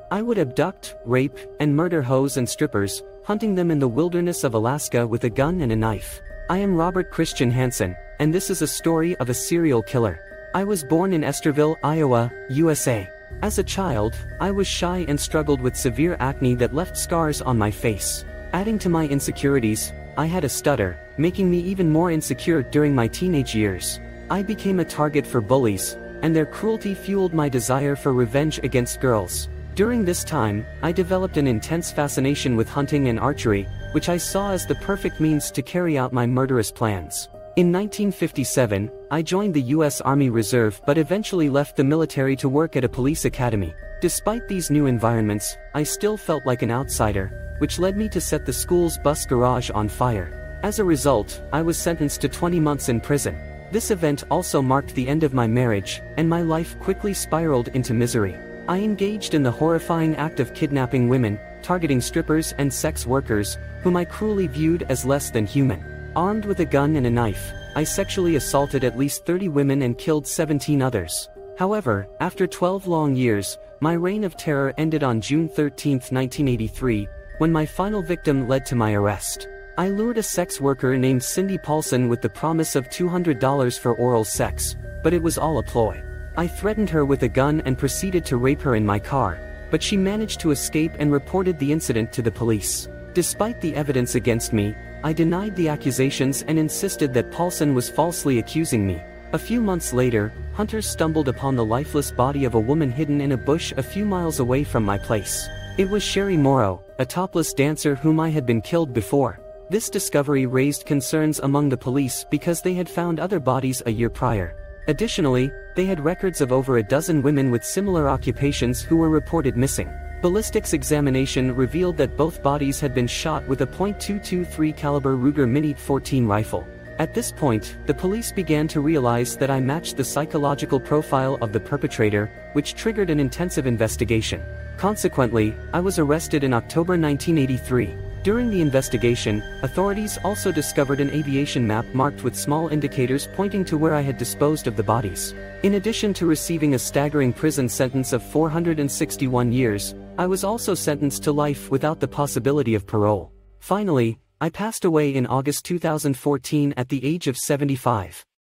I would abduct, rape, and murder hoes and strippers, hunting them in the wilderness of Alaska with a gun and a knife. I am Robert Christian Hansen, and this is a story of a serial killer. I was born in Esterville, Iowa, USA. As a child, I was shy and struggled with severe acne that left scars on my face. Adding to my insecurities, I had a stutter, making me even more insecure during my teenage years. I became a target for bullies, and their cruelty fueled my desire for revenge against girls. During this time, I developed an intense fascination with hunting and archery, which I saw as the perfect means to carry out my murderous plans. In 1957, I joined the U.S. Army Reserve but eventually left the military to work at a police academy. Despite these new environments, I still felt like an outsider, which led me to set the school's bus garage on fire. As a result, I was sentenced to 20 months in prison. This event also marked the end of my marriage, and my life quickly spiraled into misery. I engaged in the horrifying act of kidnapping women, targeting strippers and sex workers, whom I cruelly viewed as less than human. Armed with a gun and a knife, I sexually assaulted at least 30 women and killed 17 others. However, after 12 long years, my reign of terror ended on June 13, 1983, when my final victim led to my arrest. I lured a sex worker named Cindy Paulson with the promise of $200 for oral sex, but it was all a ploy. I threatened her with a gun and proceeded to rape her in my car, but she managed to escape and reported the incident to the police. Despite the evidence against me, I denied the accusations and insisted that Paulson was falsely accusing me. A few months later, hunters stumbled upon the lifeless body of a woman hidden in a bush a few miles away from my place. It was Sherry Morrow, a topless dancer whom I had been killed before. This discovery raised concerns among the police because they had found other bodies a year prior. Additionally, they had records of over a dozen women with similar occupations who were reported missing. Ballistics examination revealed that both bodies had been shot with a .223 caliber Ruger Mini-14 rifle. At this point, the police began to realize that I matched the psychological profile of the perpetrator, which triggered an intensive investigation. Consequently, I was arrested in October 1983. During the investigation, authorities also discovered an aviation map marked with small indicators pointing to where I had disposed of the bodies. In addition to receiving a staggering prison sentence of 461 years, I was also sentenced to life without the possibility of parole. Finally, I passed away in August 2014 at the age of 75.